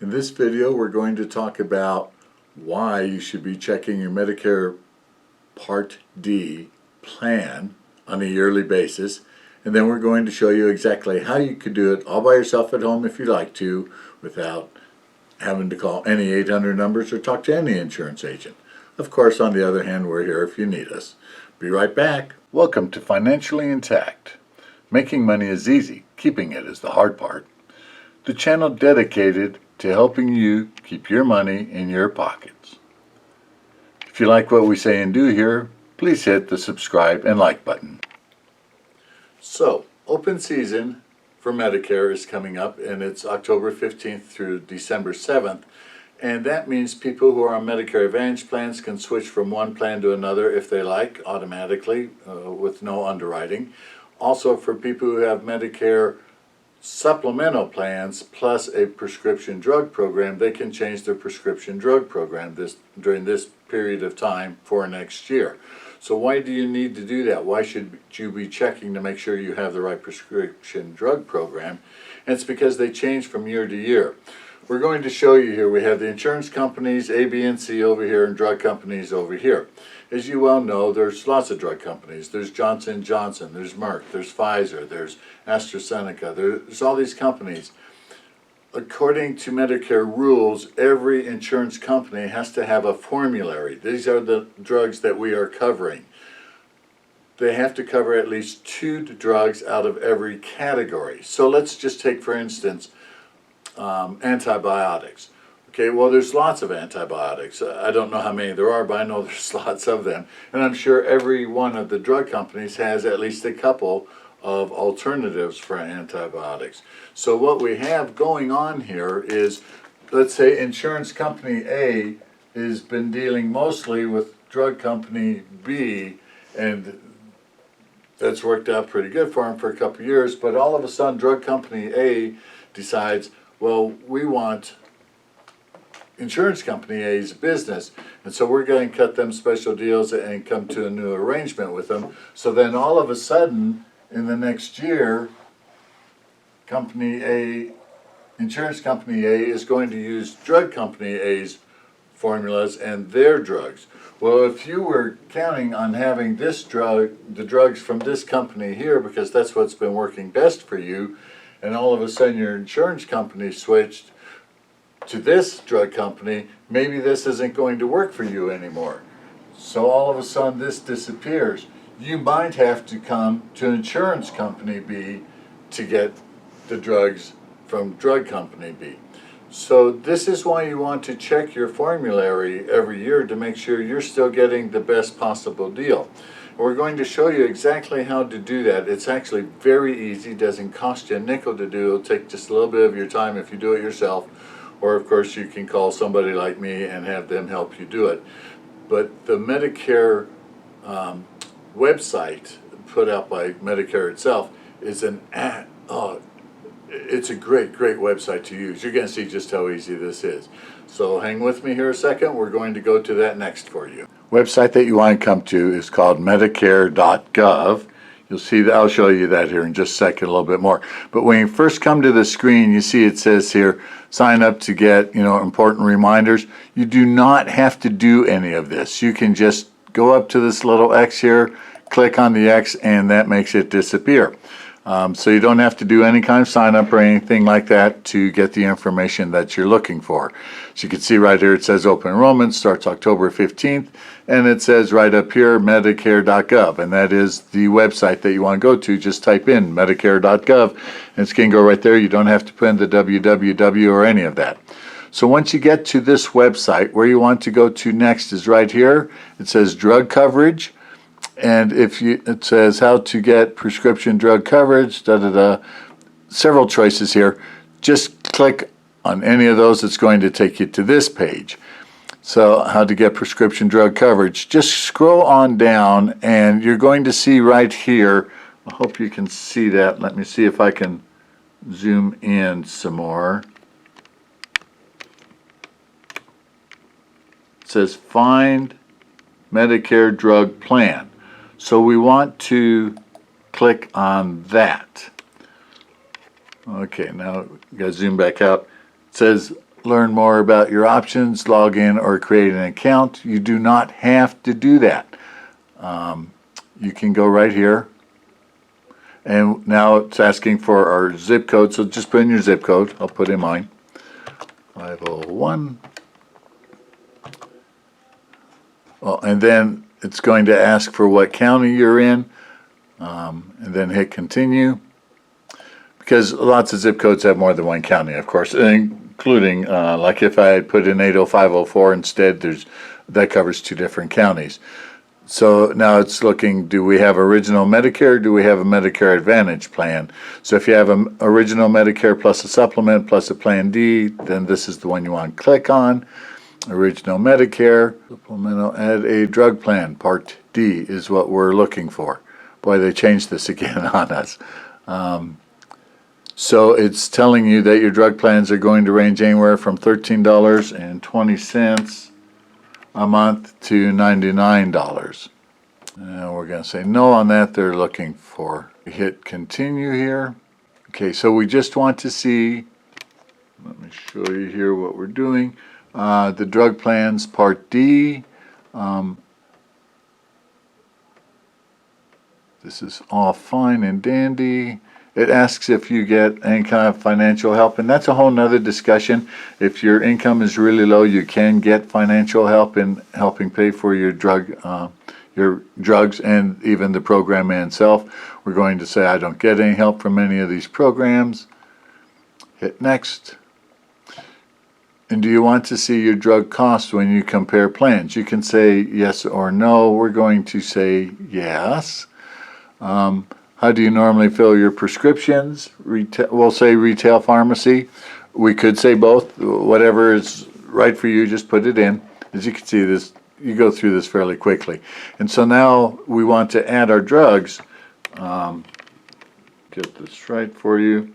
In this video, we're going to talk about why you should be checking your Medicare Part D plan on a yearly basis, and then we're going to show you exactly how you could do it all by yourself at home if you like to, without having to call any 800 numbers or talk to any insurance agent. Of course, on the other hand, we're here if you need us. Be right back. Welcome to Financially Intact. Making money is easy, keeping it is the hard part. The channel dedicated to helping you keep your money in your pockets. If you like what we say and do here, please hit the subscribe and like button. So, open season for Medicare is coming up, and it's October 15th through December 7th. And that means people who are on Medicare Advantage plans can switch from one plan to another if they like, automatically, with no underwriting. Also, for people who have Medicare supplemental plans plus a prescription drug program, they can change their prescription drug program during this period of time for next year. So why do you need to do that? Why should you be checking to make sure you have the right prescription drug program? And it's because they change from year to year. We're going to show you here, we have the insurance companies, A, B, and C over here, and drug companies over here. As you well know, there's lots of drug companies. There's Johnson & Johnson, there's Merck, there's Pfizer, there's AstraZeneca, there's all these companies. According to Medicare rules, every insurance company has to have a formulary. These are the drugs that we are covering. They have to cover at least 2 drugs out of every category. So let's just take, for instance, antibiotics. Okay, well, there's lots of antibiotics. I don't know how many there are, but I know there's lots of them. And I'm sure every one of the drug companies has at least a couple of alternatives for antibiotics. So what we have going on here is, let's say insurance company A has been dealing mostly with drug company B, and that's worked out pretty good for them for a couple of years, but all of a sudden drug company A decides, well, we want insurance company A's business, and so we're going to cut them special deals and come to a new arrangement with them. So then all of a sudden in the next year, company A, insurance company A is going to use drug company A's formulas and their drugs. Well, if you were counting on having this drug, the drugs from this company here, because that's what's been working best for you, and all of a sudden your insurance company switched to this drug company, maybe this isn't going to work for you anymore. So all of a sudden this disappears. You might have to come to insurance company B to get the drugs from drug company B. So this is why you want to check your formulary every year to make sure you're still getting the best possible deal. We're going to show you exactly how to do that. It's actually very easy, doesn't cost you a nickel to do. It'll take just a little bit of your time if you do it yourself. Or of course you can call somebody like me and have them help you do it. But the Medicare website put out by Medicare itself is it's a great website to use. You're going to see just how easy this is. So hang with me here a second. We're going to go to that next for you. Website that you want to come to is called medicare.gov. You'll see that. I'll show you that here in just a second, a little bit more. But when you first come to the screen, you see it says here, sign up to get, important reminders. You do not have to do any of this. You can just go up to this little X here, click on the X, and that makes it disappear. So you don't have to do any kind of sign up or anything like that to get the information that you're looking for. So you can see right here it says open enrollment starts October 15th, and it says right up here medicare.gov, and that is the website that you want to go to. Just type in medicare.gov and it's going to go right there. You don't have to put in the www or any of that. So once you get to this website, where you want to go to next is right here. It says drug coverage. And it says how to get prescription drug coverage, several choices here. Just click on any of those. It's going to take you to this page. So how to get prescription drug coverage. Just scroll on down and you're going to see right here, I hope you can see that. Let me see if I can zoom in some more. It says find Medicare drug plan. So we want to click on that. Okay, now we got to zoom back out. It says learn more about your options, log in or create an account, you do not have to do that. You can go right here, and now it's asking for our zip code, so just put in your zip code. I'll put in mine, 501. Well, and then it's going to ask for what county you're in, and then hit continue, because lots of zip codes have more than one county, of course, including like if I put in 80504 instead, that covers 2 different counties. So now it's looking, do we have original Medicare, do we have a Medicare Advantage plan? So if you have an original Medicare plus a supplement plus a Plan D, then this is the one you want to click on. Original Medicare, supplemental, add a drug plan, Part D is what we're looking for. Boy, they changed this again on us. So it's telling you that your drug plans are going to range anywhere from $13.20 a month to $99. And we're going to say no on that. They're looking for, hit continue here. Okay, so we just want to see, let me show you here what we're doing. The drug plans, Part D. This is all fine and dandy. It asks if you get any kind of financial help, and that's a whole nother discussion. If your income is really low, you can get financial help in helping pay for your drugs and even the program itself. We're going to say I don't get any help from any of these programs. Hit next. And do you want to see your drug costs when you compare plans? You can say yes or no. We're going to say yes. How do you normally fill your prescriptions? We'll say retail pharmacy. We could say both. Whatever is right for you, just put it in. As you can see, this, you go through this fairly quickly. And so now we want to add our drugs. Get this right for you.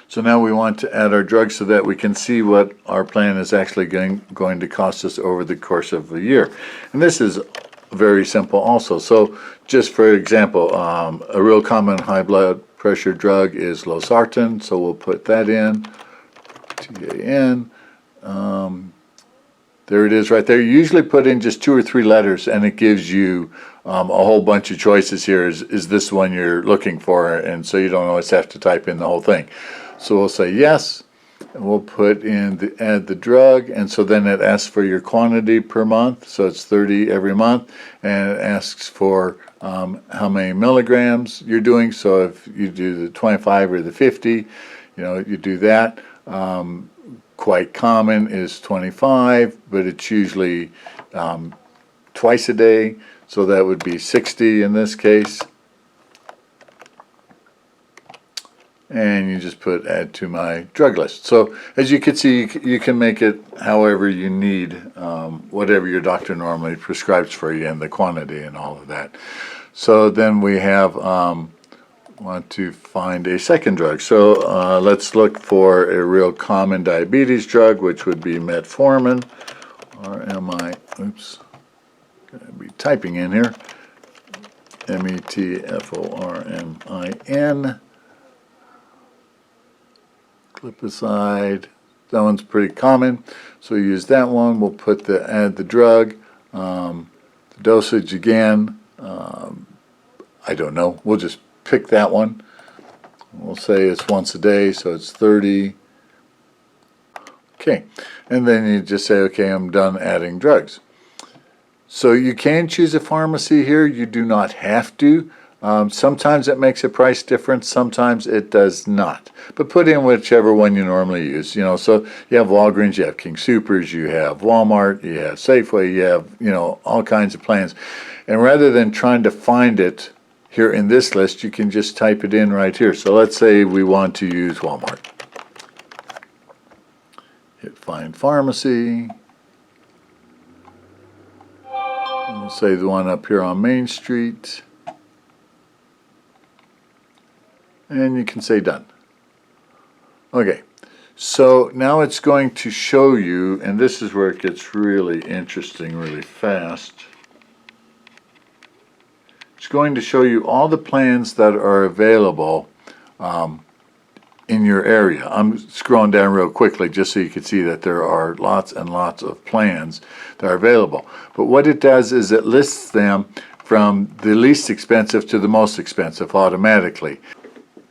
So now we want to add our drugs so that we can see what our plan is actually going to cost us over the course of a year. And this is very simple also. So just for example, a real common high blood pressure drug is losartan, so we'll put that in, TAN. There it is right there. You usually put in just 2 or 3 letters and it gives you a whole bunch of choices here. Is this one you're looking for? And so you don't always have to type in the whole thing. So we'll say yes, and we'll put in add the drug, and so then it asks for your quantity per month, so it's 30 every month, and it asks for how many milligrams you're doing. So if you do the 25 or the 50, you do that. Quite common is 25, but it's usually twice a day, so that would be 60 in this case. And you just put add to my drug list. So as you can see, you can make it however you need, whatever your doctor normally prescribes for you, and the quantity and all of that. So then we have want to find a second drug. So let's look for a real common diabetes drug, which would be metformin, RMI. Oops, gonna be typing in here. METFORMIN. Glipizide, that one's pretty common, so we use that one. We'll put add the drug, the dosage again, I don't know, we'll just pick that one. We'll say it's once a day, so it's 30. Okay, and then you just say, okay, I'm done adding drugs. So you can choose a pharmacy here, you do not have to. Sometimes it makes a price difference, sometimes it does not. But put in whichever one you normally use. So you have Walgreens, you have King Soopers, you have Walmart, you have Safeway, you have, all kinds of plans. And rather than trying to find it here in this list, you can just type it in right here. So let's say we want to use Walmart. Hit find pharmacy. We'll say the one up here on Main Street. And you can say done. Okay, so now it's going to show you, and this is where it gets really interesting really fast. It's going to show you all the plans that are available in your area. I'm scrolling down real quickly just so you can see that there are lots and lots of plans that are available. But what it does is it lists them from the least expensive to the most expensive automatically.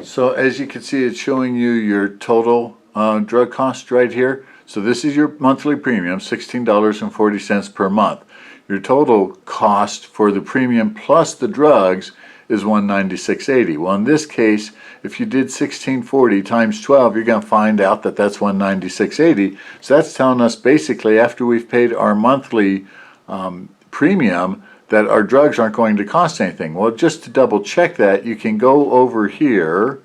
So as you can see, it's showing you your total drug cost right here. So this is your monthly premium, $16.40 per month. Your total cost for the premium plus the drugs is $196.80. Well, in this case, if you did $16.40 times 12, you're going to find out that that's $196.80. So that's telling us basically after we've paid our monthly premium that our drugs aren't going to cost anything. Well, just to double check that, you can go over here,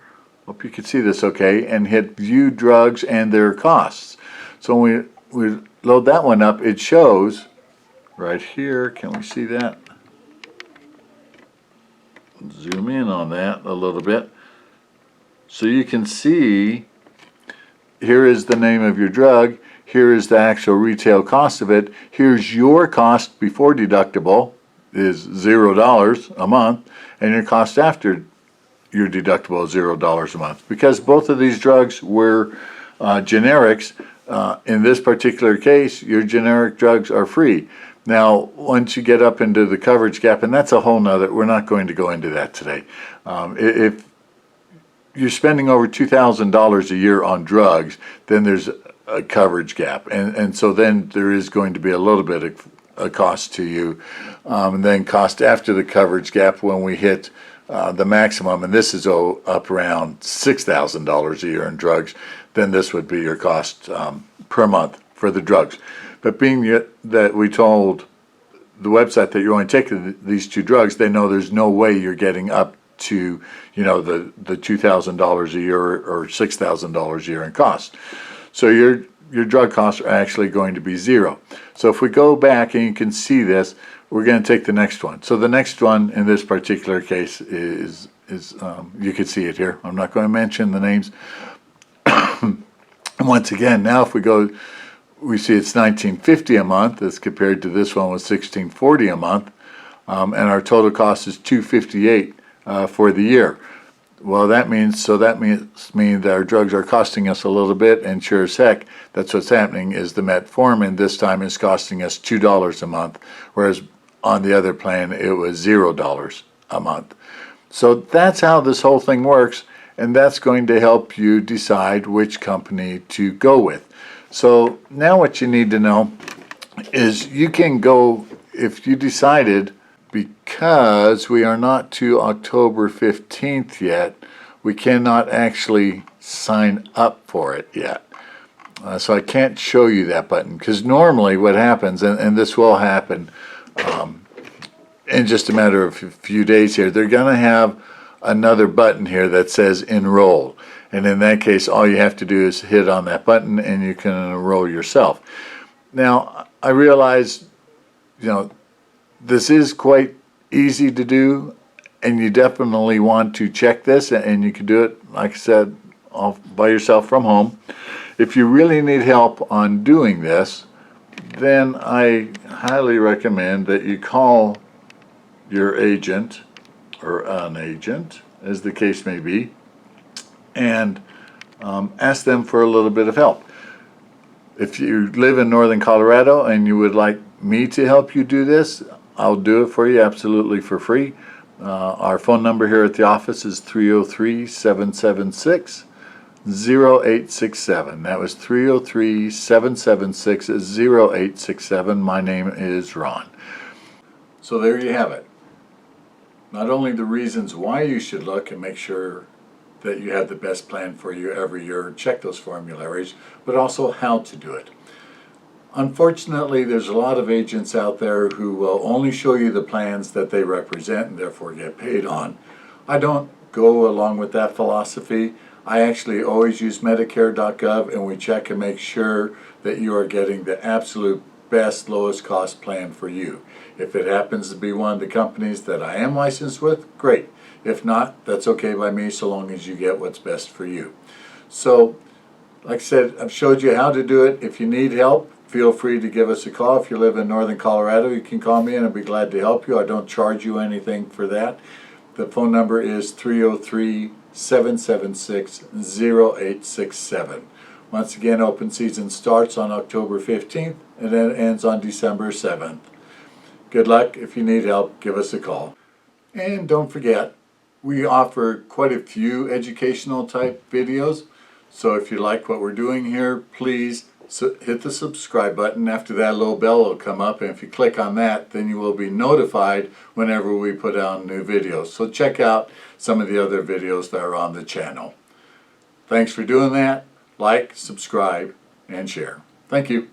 hope you can see this okay, and hit View Drugs and Their Costs. So when we load that one up, it shows right here, can we see that? Zoom in on that a little bit. So you can see here is the name of your drug, here is the actual retail cost of it, here's your cost before deductible is $0 a month, and your cost after your deductible is $0 a month. Because both of these drugs were generics, in this particular case, your generic drugs are free. Now, once you get up into the coverage gap, and that's a whole nother, we're not going to go into that today. If you're spending over $2,000 a year on drugs, then there's a coverage gap. And so then there is going to be a little bit of a cost to you. And then cost after the coverage gap when we hit the maximum, and this is up around $6,000 a year in drugs, then this would be your cost per month for the drugs. But being that we told the website that you're only taking these two drugs, they know there's no way you're getting up to, you know, the $2,000 a year or $6,000 a year in cost. So your drug costs are actually going to be zero. So if we go back and you can see this, we're going to take the next one. So the next one in this particular case is you can see it here. I'm not going to mention the names. And once again, now if we go, we see it's $19.50 a month as compared to this one was $16.40 a month, and our total cost is $258 for the year. Well, that means that our drugs are costing us a little bit, and sure as heck, that's what's happening. Is the metformin this time is costing us $2 a month, whereas on the other plan it was $0 a month. So that's how this whole thing works, and that's going to help you decide which company to go with. So now what you need to know is you can go, if you decided, because we are not to October 15th yet, we cannot actually sign up for it yet. So I can't show you that button, because normally what happens, and this will happen in just a matter of a few days here, they're going to have another button here that says enroll. And in that case, all you have to do is hit on that button and you can enroll yourself. Now, I realize, you know, this is quite easy to do, and you definitely want to check this, and you can do it, like I said, all by yourself from home. If you really need help on doing this, then I highly recommend that you call your agent or an agent, as the case may be, and ask them for a little bit of help. If you live in northern Colorado and you would like me to help you do this, I'll do it for you absolutely for free. Our phone number here at the office is 303-776-0867. That was 303-776-0867. My name is Ron. So there you have it. Not only the reasons why you should look and make sure that you have the best plan for you every year, check those formularies, but also how to do it. Unfortunately, there's a lot of agents out there who will only show you the plans that they represent and therefore get paid on. I don't go along with that philosophy. I actually always use medicare.gov, and we check and make sure that you are getting the absolute best, lowest cost plan for you. If it happens to be one of the companies that I am licensed with, great. If not, that's okay by me, so long as you get what's best for you. So, like I said, I've showed you how to do it. If you need help, feel free to give us a call. If you live in northern Colorado, you can call me and I'll be glad to help you. I don't charge you anything for that. The phone number is 303 888-776-0867. Once again, open season starts on October 15th and then ends on December 7th. Good luck. If you need help, give us a call. And don't forget, we offer quite a few educational type videos. So if you like what we're doing here, please hit the subscribe button. After that, a little bell will come up, and if you click on that, then you will be notified whenever we put out new videos. So check out some of the other videos that are on the channel. Thanks for doing that. Like, subscribe, and share. Thank you.